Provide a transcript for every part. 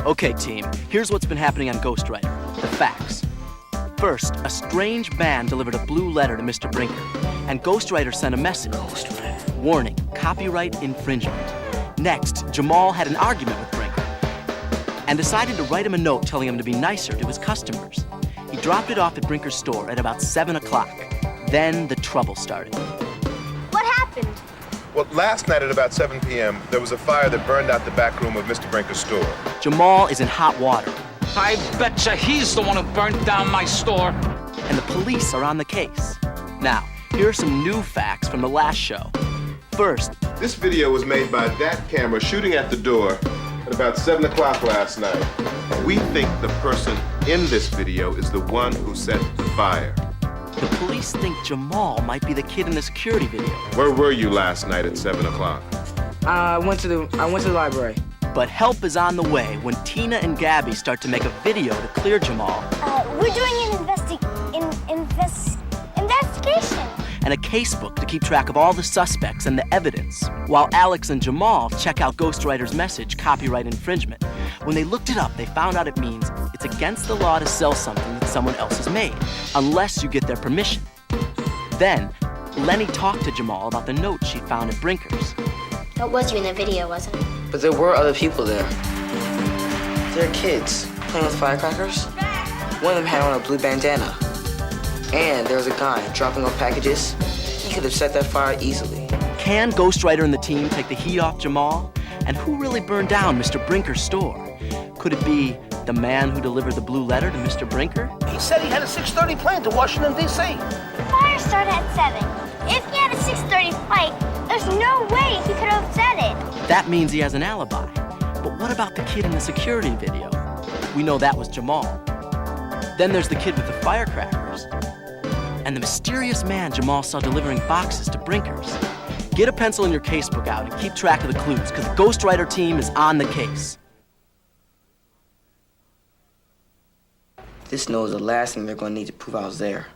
Okay, team, here's what's been happening on Ghostwriter. The facts. First, a strange man delivered a blue letter to Mr. Brinker, and Ghostwriter sent a message. Ghostwriter. Warning, copyright infringement. Next, Jamal had an argument with Brinker and decided to write him a note telling him to be nicer to his customers. He dropped it off at Brinker's store at about 7 o'clock. Then the trouble started. What happened? Well, last night at about 7 p.m., there was a fire that burned out the back room of Mr. Brinker's store. Jamal is in hot water. I betcha he's the one who burnt down my store. And the police are on the case. Now, here are some new facts from the last show. First, This video was made by that camera shooting at the door at about 7 o'clock last night. We think the person in this video is the one who set the fire. the police think Jamal might be the kid in the security video. Where were you last night at 7 o'clock? I went to the library. But help is on the way when Tina and Gabby start to make a video to clear Jamal. We're doing an investigation. And a casebook to keep track of all the suspects and the evidence, while Alex and Jamal check out Ghostwriter's message, copyright infringement. When they looked it up, they found out it means it's against the law to sell something that someone else has made, unless you get their permission. Then, Lenny talked to Jamal about the note she'd found at Brinker's. That was you in the video, wasn't it? But there were other people there. They're kids playing with firecrackers. One of them had on a blue bandana. And there was a guy dropping off packages. He could have set that fire easily. Can Ghostwriter and the team take the heat off Jamal? And who really burned down Mr. Brinker's store? Could it be the man who delivered the blue letter to Mr. Brinker? He said he had a 6:30 plane to Washington, D.C. The fire started at 7. If he had a 6:30 flight, there's no way he could have said it. That means he has an alibi. But what about the kid in the security video? We know that was Jamal. Then there's the kid with the firecrackers. And the mysterious man Jamal saw delivering boxes to Brinker's. Get a pencil in your casebook out and keep track of the clues, because the Ghostwriter team is on the case. This note is the last thing they're going to need to prove I was there.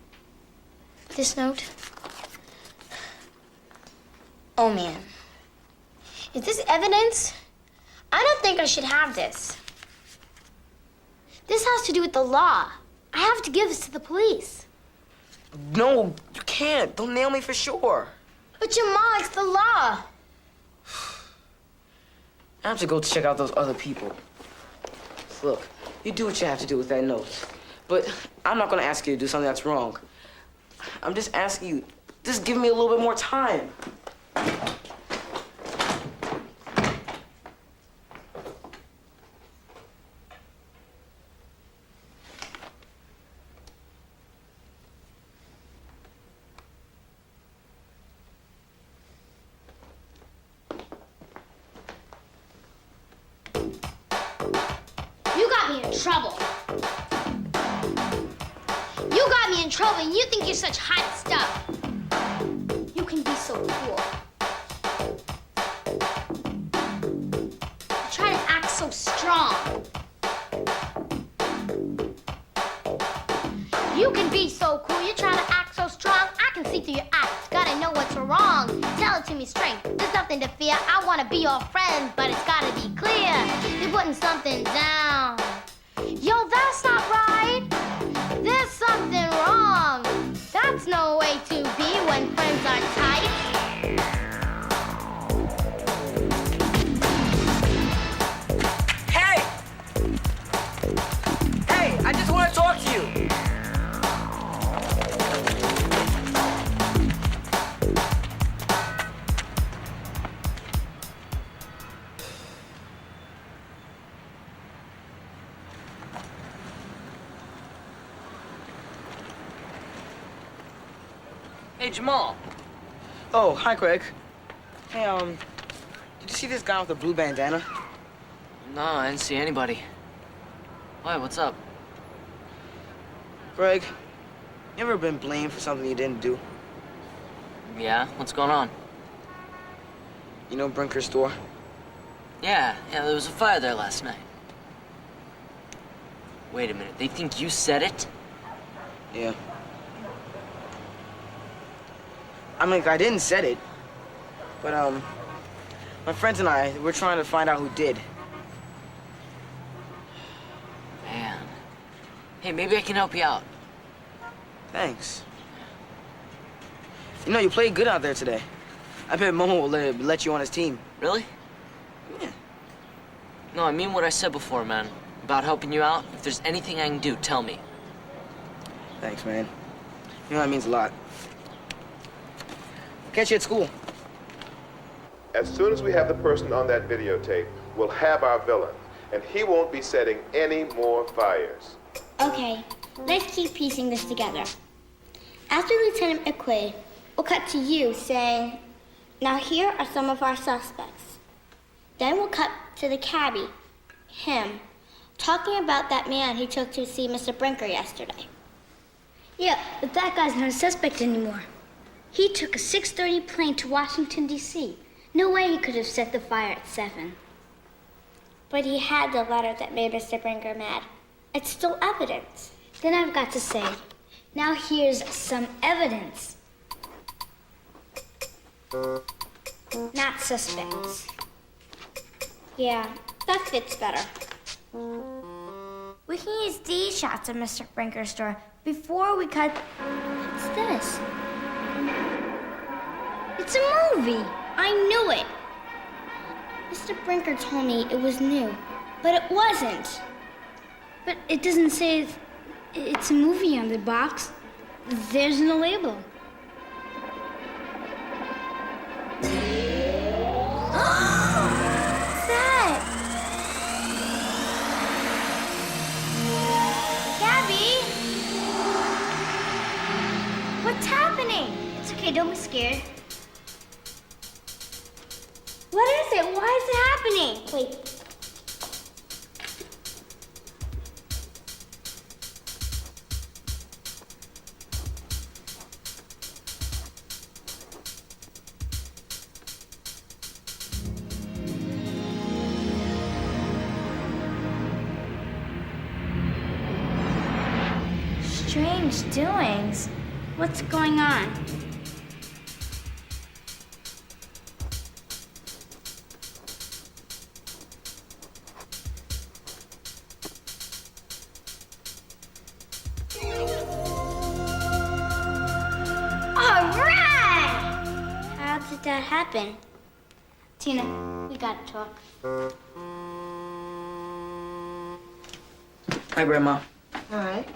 This note? Oh, man. Is this evidence? I don't think I should have this. This has to do with the law. I have to give this to the police. No, you can't. They'll nail me for sure. But Jamal, it's the law. I have to go check out those other people. Look, you do what you have to do with that note. But I'm not going to ask you to do something that's wrong. I'm just asking you, just give me a little bit more time. You got me in trouble. You got me in trouble, and you think you're such hot stuff. You can be so cool. You try to act so strong. You can be so cool. You're trying to act so strong. I can see through your eyes. Gotta know what's wrong. Tell it to me straight. There's nothing to fear. I wanna be your friend, but it's gotta be clear. You're putting something down. Yo, that's not right. There's something wrong. That's no way to be when friends are tight. Hey! Hey, I just want to talk to you. Hey, Jamal. Oh, hi, Craig. Hey, did you see this guy with the blue bandana? No, I didn't see anybody. Why, what's up? Greg, you ever been blamed for something you didn't do? Yeah, what's going on? You know Brinker's store? Yeah, there was a fire there last night. Wait a minute, they think you said it? Yeah. I mean, I didn't set it, but, my friends and I, we're trying to find out who did. Hey, maybe I can help you out. Thanks. You know, you played good out there today. I bet Momo will let you on his team. Really? Yeah. No, I mean what I said before, man. About helping you out. If there's anything I can do, tell me. Thanks, man. You know, that means a lot. Catch you at school. As soon as we have the person on that videotape, we'll have our villain, and he won't be setting any more fires. Okay, let's keep piecing this together. After Lieutenant McQuaid, we'll cut to you saying, now here are some of our suspects. Then we'll cut to the cabbie, him, talking about that man he took to see Mr. Brinker yesterday. Yeah, but that guy's not a suspect anymore. He took a 6:30 plane to Washington, D.C. No way he could have set the fire at 7. But he had the letter that made Mr. Brinker mad. It's still evidence. Then I've got to say, now here's some evidence. Not suspects. Yeah, that fits better. We can use these shots of Mr. Brinker's store before we cut. What's this? It's a movie. I knew it. Mr. Brinker told me it was new, but it wasn't. But it doesn't say it's a movie on the box. There's no label. What's that? Gabby? What's happening? It's okay, don't be scared. What is it? Why is it happening? Wait. Strange doings. What's going on? How did that happen? Tina, we gotta talk. Hi, Grandma. All right.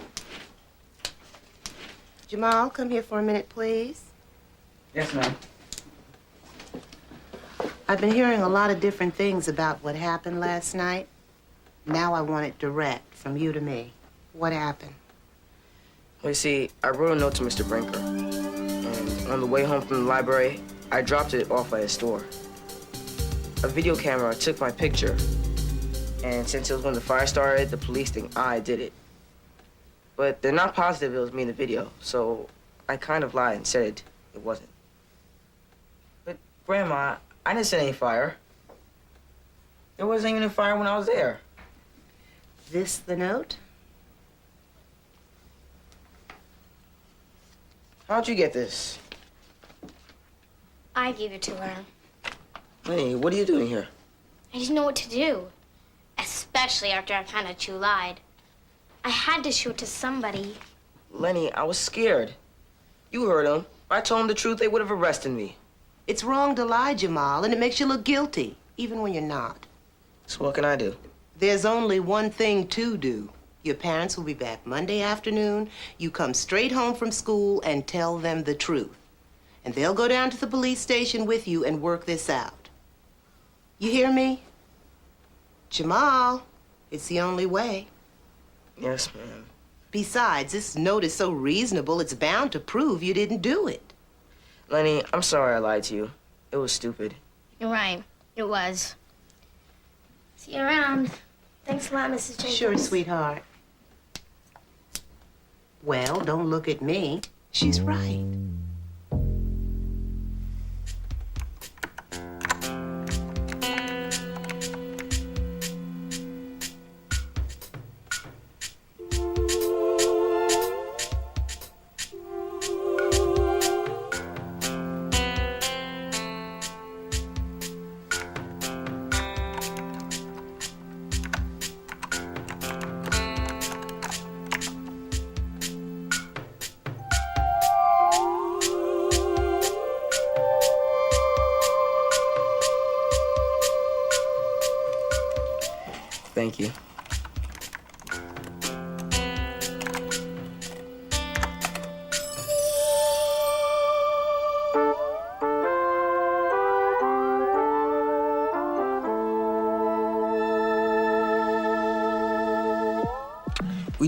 Jamal, come here for a minute, please. Yes, ma'am. I've been hearing a lot of different things about what happened last night. Now I want it direct, from you to me. What happened? Well, you see, I wrote a note to Mr. Brinker. And on the way home from the library, I dropped it off at his store. A video camera took my picture. And since it was when the fire started, the police think I did it. But they're not positive it was me in the video, so I kind of lied and said it wasn't. But, Grandma, I didn't set any fire. There wasn't even a fire when I was there. This the note? How'd you get this? I gave it to her. Hey, what are you doing here? I didn't know what to do. Especially after I found out you lied. I had to show it to somebody. Lenny, I was scared. You heard him. If I told him the truth, they would have arrested me. It's wrong to lie, Jamal, and it makes you look guilty, even when you're not. So what can I do? There's only one thing to do. Your parents will be back Monday afternoon. You come straight home from school and tell them the truth. And they'll go down to the police station with you and work this out. You hear me? Jamal, it's the only way. Yes, ma'am. Besides, this note is so reasonable, it's bound to prove you didn't do it. Lenny, I'm sorry I lied to you. It was stupid. You're right. It was. See you around. Thanks a lot, Mrs. Jenkins. Sure, sweetheart. Well, don't look at me. She's right.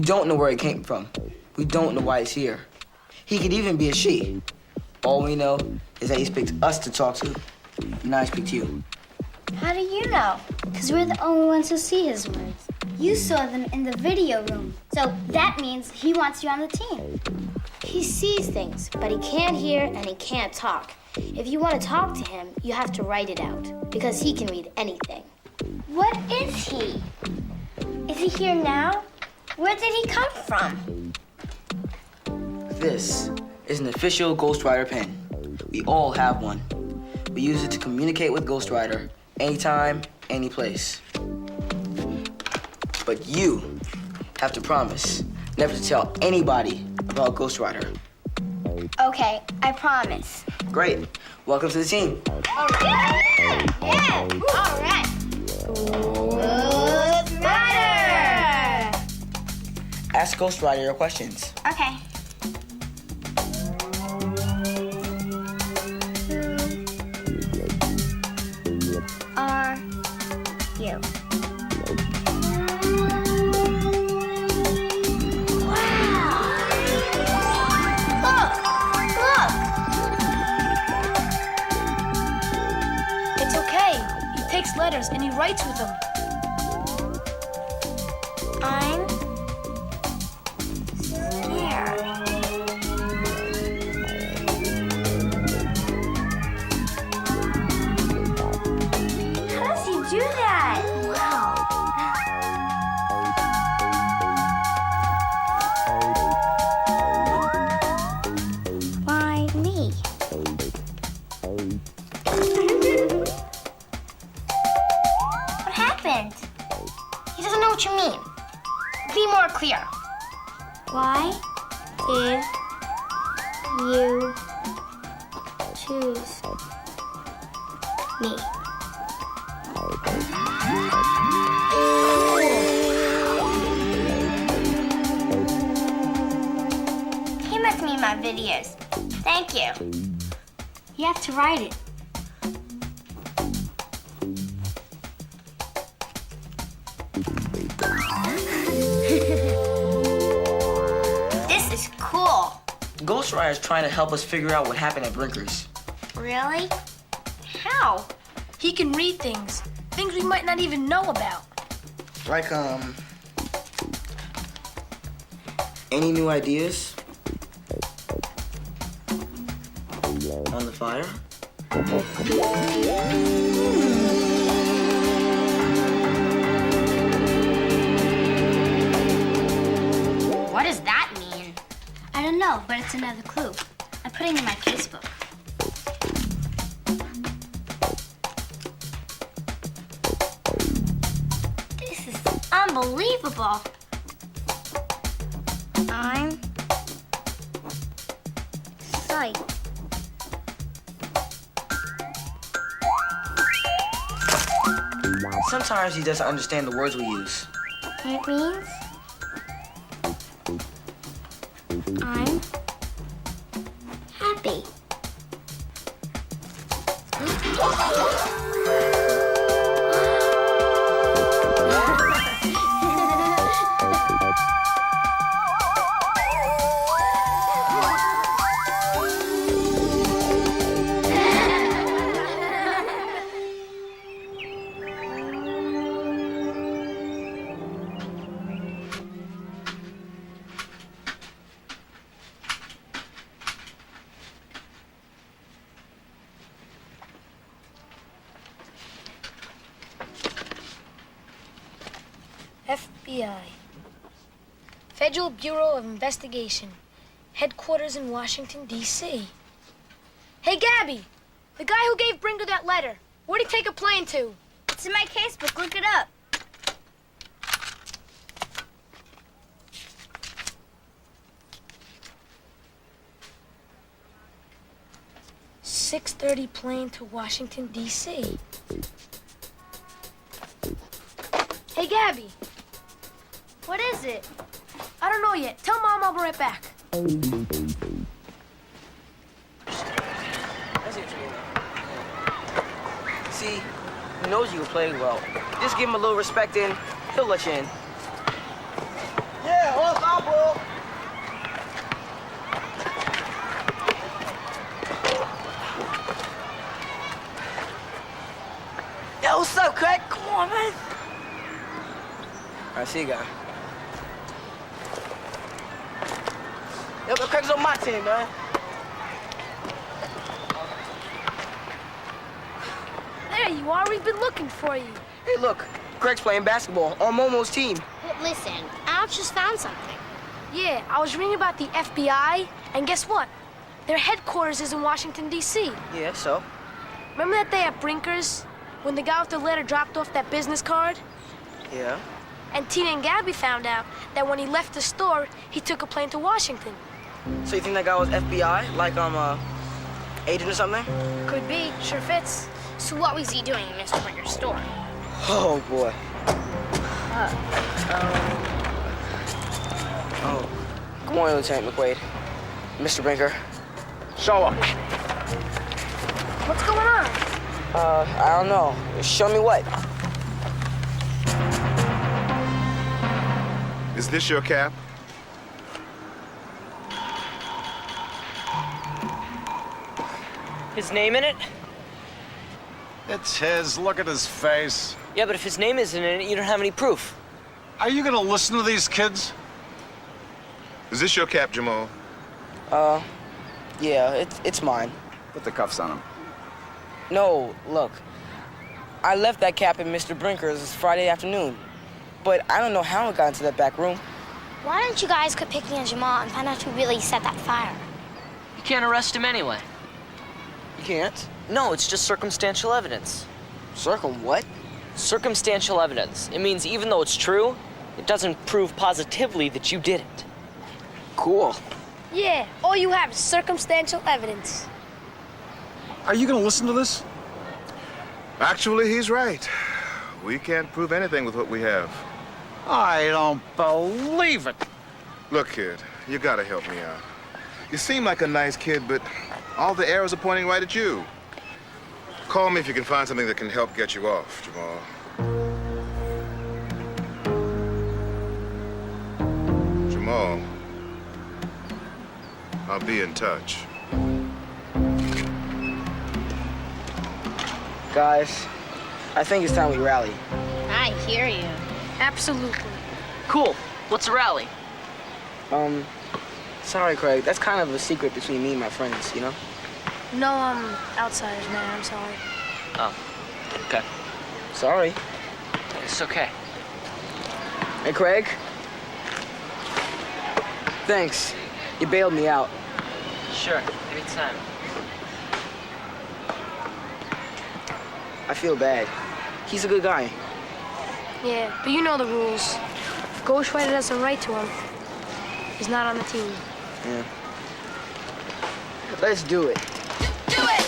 We don't know where it came from. We don't know why it's here. He could even be a she. All we know is that he's picked us to talk to, and I speak to you. How do you know? Because we're the only ones who see his words. You saw them in the video room. So that means he wants you on the team. He sees things, but he can't hear and he can't talk. If you want to talk to him, you have to write it out, because he can read anything. What is he? Is he here now? Where did he come from? This is an official Ghostwriter pen. We all have one. We use it to communicate with Ghostwriter anytime, any place. But you have to promise never to tell anybody about Ghostwriter. Okay, I promise. Great. Welcome to the team. All right. Yeah. All right. Ghostwriter. Ask Ghostwriter your questions. Okay. Who are you? It's okay. He takes letters and he writes with them. I'm scared. How does he do that? Wow. Why me? What happened? He doesn't know what you mean. Be more clear. Why did you choose me? He must mean my videos. Thank you. You have to write it. This is cool. Ghostwriter is trying to help us figure out what happened at Brinker's. Really? How? He can read things we might not even know about. Like, any new ideas? On the fire? What does that mean? I don't know, but it's another clue. I'm putting it in my casebook. This is unbelievable. I'm psyched. Sometimes he doesn't understand the words we use. It means I'm happy. FBI. Federal Bureau of Investigation. Headquarters in Washington, D.C. Hey, Gabby! The guy who gave Brinker that letter, where'd he take a plane to? It's in my casebook. Look it up. .6:30 plane to Washington, D.C. Hey, Gabby. What is it? I don't know yet. Tell Mom I'll be right back. See, he knows you play well. Just give him a little respect and he'll let you in. Yeah, See you, guy. Yo, but Craig's on my team, man. There you are. We've been looking for you. Hey, look. Craig's playing basketball on Momo's team. Well, listen, Alex just found something. Yeah, I was reading about the FBI, and guess what? Their headquarters is in Washington, D.C. Yeah, so? Remember that day at Brinker's when the guy with the letter dropped off that business card? Yeah. And Tina and Gabby found out that when he left the store, he took a plane to Washington. So you think that guy was FBI? Like, agent or something? Could be. Sure fits. So what was he doing in Mr. Brinker's store? Oh, boy. Oh. Good morning, Lieutenant McQuaid. Mr. Brinker. Show him. What's going on? I don't know. Show me what? Is this your cap? His name in it? It's his. Look at his face. Yeah, but if his name isn't in it, you don't have any proof. Are you gonna listen to these kids? Is this your cap, Jamal? Yeah, it's mine. Put the cuffs on him. No, look. I left that cap in Mr. Brinker's Friday afternoon. But I don't know how it got into that back room. Why don't you guys quit picking on Jamal and find out who really set that fire? You can't arrest him anyway. You can't? No, it's just circumstantial evidence. What? Circumstantial evidence. It means even though it's true, it doesn't prove positively that you did it. Cool. Yeah, all you have is circumstantial evidence. Are you gonna listen to this? Actually, he's right. We can't prove anything with what we have. I don't believe it. Look, kid, you gotta help me out. You seem like a nice kid, but all the arrows are pointing right at you. Call me if you can find something that can help get you off, Jamal. Jamal, I'll be in touch. Guys, I think it's time we rally. I hear you. Absolutely. Cool. What's a rally? Sorry, Craig. That's kind of a secret between me and my friends, you know? No, outsiders, man. I'm sorry. Oh, okay. Sorry. It's okay. Hey, Craig. Thanks. You bailed me out. Sure, anytime. I feel bad. He's a good guy. Yeah, but you know the rules. If Ghostwriter doesn't write to him, he's not on the team. Yeah. Let's do it. Do it!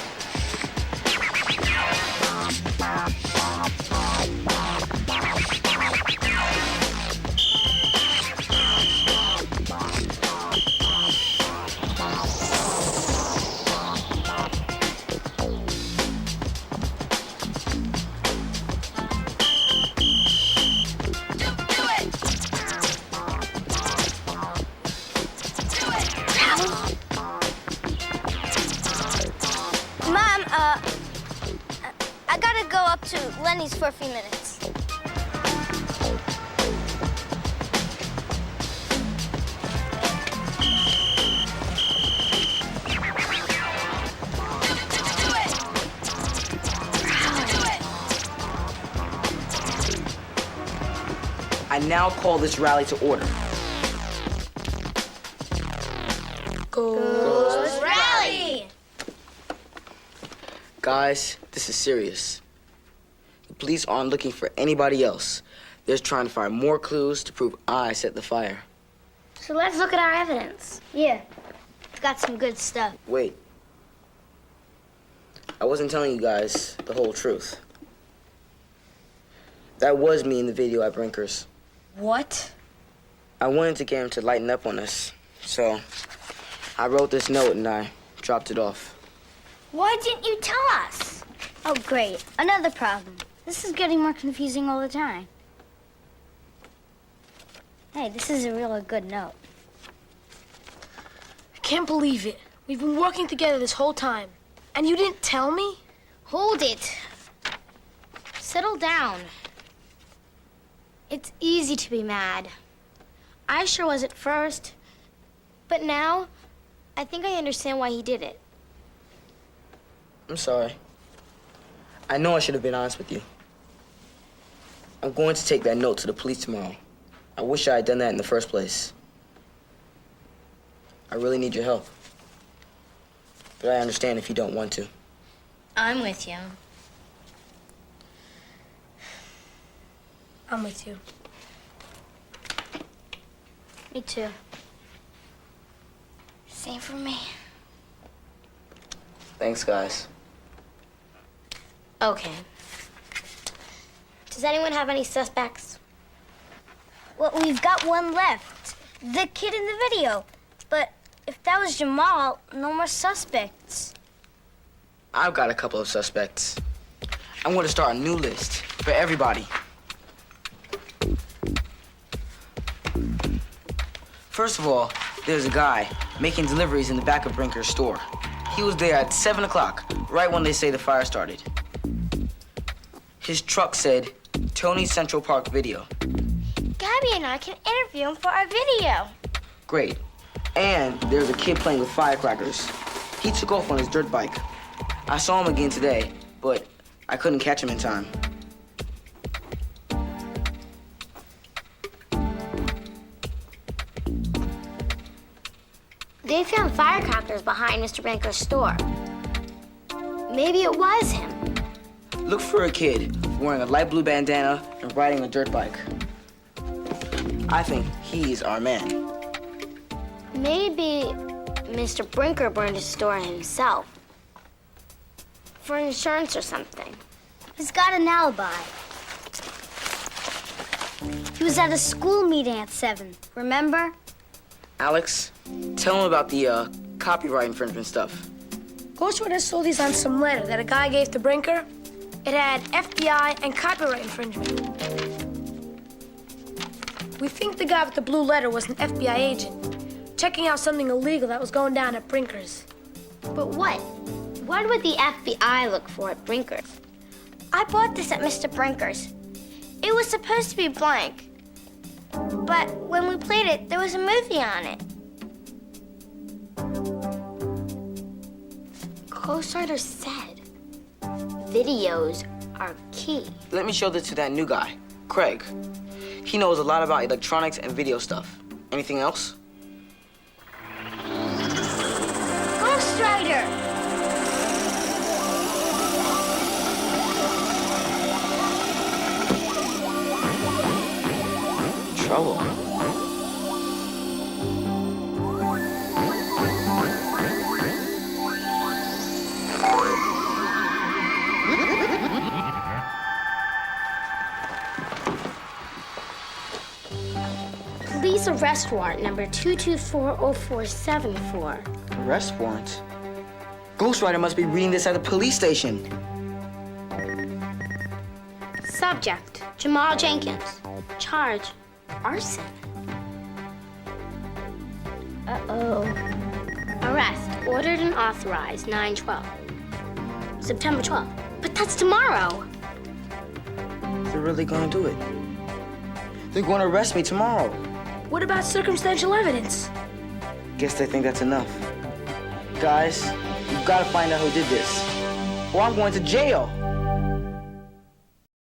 Mom, I gotta go up to Lenny's for a few minutes. I now call this rally to order. Ghost Rally! Guys, this is serious. The police aren't looking for anybody else. They're trying to find more clues to prove I set the fire. So let's look at our evidence. Yeah, it's got some good stuff. Wait. I wasn't telling you guys the whole truth. That was me in the video at Brinker's. What? I wanted to get him to lighten up on us, so I wrote this note and I dropped it off. Why didn't you tell us? Oh, great. Another problem. This is getting more confusing all the time. Hey, this is a really good note. I can't believe it. We've been working together this whole time. And you didn't tell me? Hold it. Settle down. It's easy to be mad. I sure was at first. But now, I think I understand why he did it. I'm sorry. I know I should have been honest with you. I'm going to take that note to the police tomorrow. I wish I had done that in the first place. I really need your help. But I understand if you don't want to. I'm with you. I'm with you. Me too. Same for me. Thanks, guys. Okay. Does anyone have any suspects? Well, we've got one left. The kid in the video. But if that was Jamal, no more suspects. I've got a couple of suspects. I'm going to start a new list for everybody. First of all, there's a guy making deliveries in the back of Brinker's store. He was there at 7 o'clock, right when they say the fire started. His truck said, Tony Central Park Video. Gabby and I can interview him for our video. Great. And there's a kid playing with firecrackers. He took off on his dirt bike. I saw him again today, but I couldn't catch him in time. They found firecrackers behind Mr. Brinker's store. Maybe it was him. Look for a kid wearing a light blue bandana and riding a dirt bike. I think he's our man. Maybe Mr. Brinker burned his store himself. For insurance or something. He's got an alibi. He was at a school meeting at 7, remember? Alex, tell him about the copyright infringement stuff. Ghostwriter saw these on some letter that a guy gave to Brinker. It had FBI and copyright infringement. We think the guy with the blue letter was an FBI agent, checking out something illegal that was going down at Brinker's. But what? What would the FBI look for at Brinker's? I bought this at Mr. Brinker's. It was supposed to be blank. But when we played it, there was a movie on it. Ghostwriter said videos are key. Let me show this to that new guy, Craig. He knows a lot about electronics and video stuff. Anything else? Ghostwriter! Trouble. Police arrest warrant number 2240474. Arrest warrant? Ghostwriter must be reading this at the police station. Subject, Jamal Jenkins. Charge, arson. Uh-oh. Arrest, ordered and authorized, 9/12. September 12th. But that's tomorrow. They're really gonna do it. They're gonna arrest me tomorrow. What about circumstantial evidence? Guess they think that's enough. Guys, you've gotta find out who did this, or I'm going to jail.